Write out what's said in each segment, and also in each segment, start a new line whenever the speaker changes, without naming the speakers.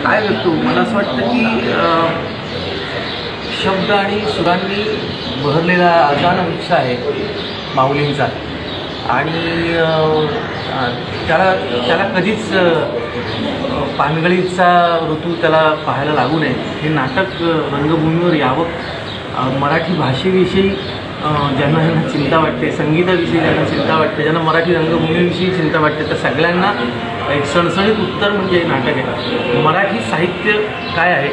काय व्यक्त मला असं वाटतं की शब्द आणि सुरांनी बहरलेला अचानक उत्साह आहे माऊलींचा आणि त्याला त्याला कधीच पानगळीचा ऋतू त्याला पाहायला लागू नये. हे नाटक रंगभूमीवर यावं. मराठी भाषेविषयी ज्यांना चिंता वाटते, संगीताविषयी ज्यांना चिंता वाटते, ज्यांना मराठी रंगभूमीविषयी चिंता वाटते, तर सगळ्यांना एक सणसणीत उत्तर म्हणजे हे नाटक आहे. मराठी साहित्य काय आहे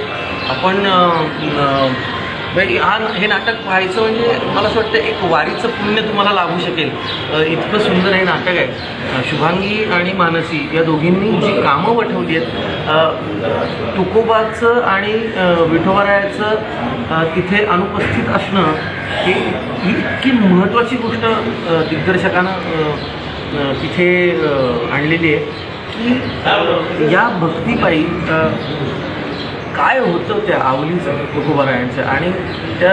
आपण हे नाटक पाहायचं म्हणजे मला असं वाटतं एक वारीचं पुण्य तुम्हाला लाभू शकेल. इतकं सुंदर हे नाटक आहे. शुभांगी आणि मानसी या दोघींनी जी कामं वठवली आहेत, तुकोबाचं आणि विठोबारायाचं तिथे अनुपस्थित असणं ही इतकी महत्त्वाची गोष्ट दिग्दर्शकानं तिथे आणलेली आहे की या भक्तीपायी काय होतं त्या आवलीचं तुकोबारायांचं आणि त्या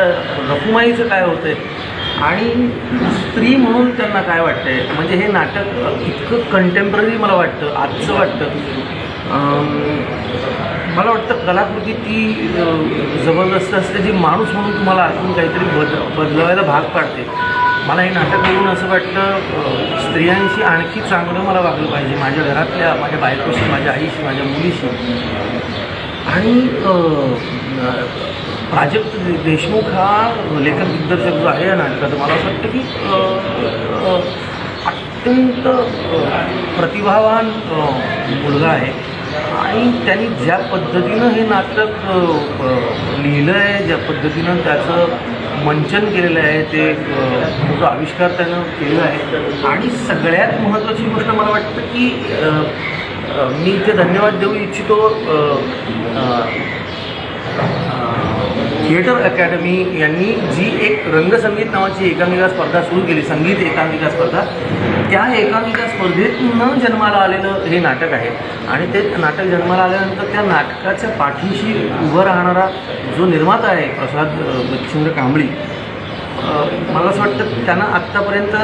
रखुमाईचं काय होतं आहे आणि स्त्री म्हणून त्यांना काय वाटतं आहे. म्हणजे हे नाटक इतकं कंटेम्पररी मला वाटतं, आजचं वाटतं. मला वाटतं कलाकृती ती जबरदस्त असते जी माणूस म्हणून तुम्हाला आतून काहीतरी बदलवायला भाग पाडते. मला हे नाटक बघून असं वाटतं स्त्रियांशी आणखी चांगलं मला वागलं पाहिजे, माझ्या घरातल्या, माझ्या बायकोशी, माझ्या आईशी, माझ्या मुलीशी. आणि प्राजक्त देशमुख हा लेखक दिग्दर्शक जो आहे या नाटकाचा, मला असं वाटतं की अत्यंत प्रतिभावान मुलगा आहे आणि त्यांनी ज्या पद्धतीनं हे नाटक लिहिलं आहे, ज्या पद्धतीनं त्याचं मंचन केलेलं आहे, ते जो आविष्कार त्यानं केलेला आहे. आणि सगळ्यात महत्त्वाची गोष्ट मला वाटतं की मी इथे धन्यवाद देऊ इच्छितो थिएटर अकॅडमी यांनी जी एक रंगसंगीत नावाची एकांकिका स्पर्धा सुरू केली, संगीत एकांकिका स्पर्धा. त्या एकांकिका स्पर्धेतून जन्माला आलेलं हे नाटक आहे आणि ते नाटक जन्माला आल्यानंतर त्या नाटकाच्या पाठीशी उभं राहणारा जो निर्माता आहे प्रसाद मच्छिंद्र कांबळी, मला असं वाटतं त्यांना आत्तापर्यंत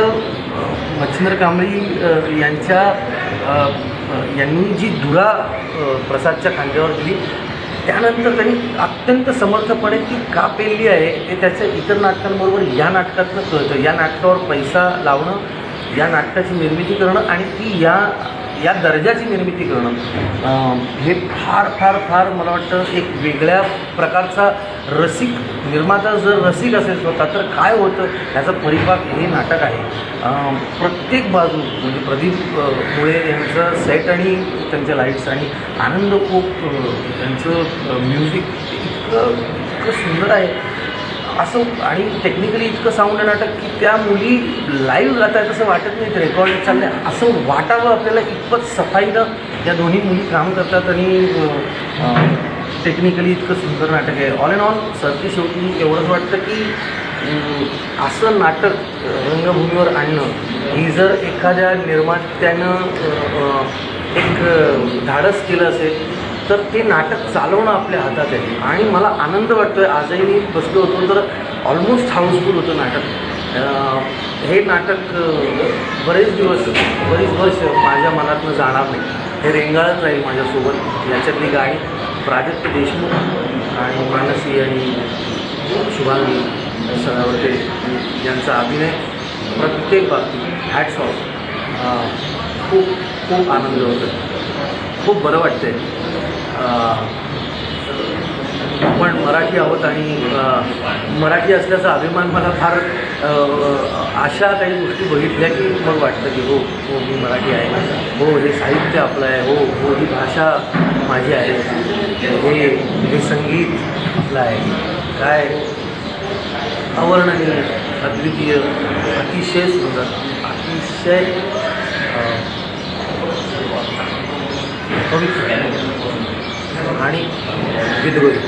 मच्छिंद्र कांबळी यांनी जी धुरा प्रसादच्या खांद्यावर दिली, त्यानंतर त्यांनी अत्यंत समर्थपणे ती का पेलली आहे ते त्याच्या इतर नाटकांबरोबर या नाटकातनं कळतं. या नाटकावर पैसा लावणं, या नाटकाची निर्मिती करणं आणि ती या दर्जाची निर्मिती करणं हे फार फार फार मला वाटतं एक वेगळ्या प्रकारचा रसिक निर्माता जर रसिक असेल स्वतः तर काय होतं याचा परिपाक हे नाटक आहे. प्रत्येक बाजू म्हणजे प्रदीप मुळे यांचं सेट आणि त्यांच्या लाईट्स आणि आनंद खूप त्यांचं म्युझिक इतकं सुंदर आहे असं आणि टेक्निकली इतकं साऊंड नाटक की त्या मुली लाईव्ह गात आहेत असं वाटत नाही, ते रेकॉर्ड चाललं आहे असं वाटावं आपल्याला. इतपत सफाईनं या दोन्ही मुली काम करतात आणि टेक्निकली इतकं सुंदर नाटक आहे. ऑल इन ऑल सरते शेवटी एवढंच वाटतं की असं नाटक रंगभूमीवर आणणं ही जर एखाद्या निर्मात्यानं एक धाडस केलं असेल तर ते नाटक चालवणं आपल्या हातात आहे. आणि मला आनंद वाटतो आहे, आजही मी बसलो होतो तर ऑलमोस्ट हाऊसफुल होतं नाटक. हे नाटक बरेच वर्ष माझ्या मनातनं जाणार नाही, हे रेंगाळत राहील माझ्यासोबत. याच्यातली गाणी प्राजक्त देशमुख आणि मानसी आणि शुभांगी सदावर्ते यांचा अभिनय प्रत्येक बाबतीत हॅट्स ऑफ. खूप खूप आनंद होतो, खूप बरं वाटतं आहे. आपण मराठी आहोत आणि मराठी असल्याचा अभिमान मला फार अशा काही गोष्टी बघितल्या की मग वाटतं की हो हो मी मराठी आहे, हो हे साहित्य आपलं आहे, हो हो ही भाषा माझी आहे, हे संगीत आपलं आहे. काय अवर्णनीय, अद्वितीय, अतिशय सुंदर, अतिशय पवित्र आणि विद्रोही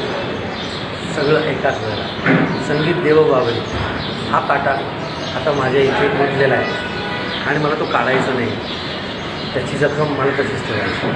सगळं एकाच वेळेला. संगीत देवबावली हा काटा आता माझ्या इथे गुंतलेला आहे आणि मला तो काढायचा नाही, त्याची जखम मला तशीच ठेवायची.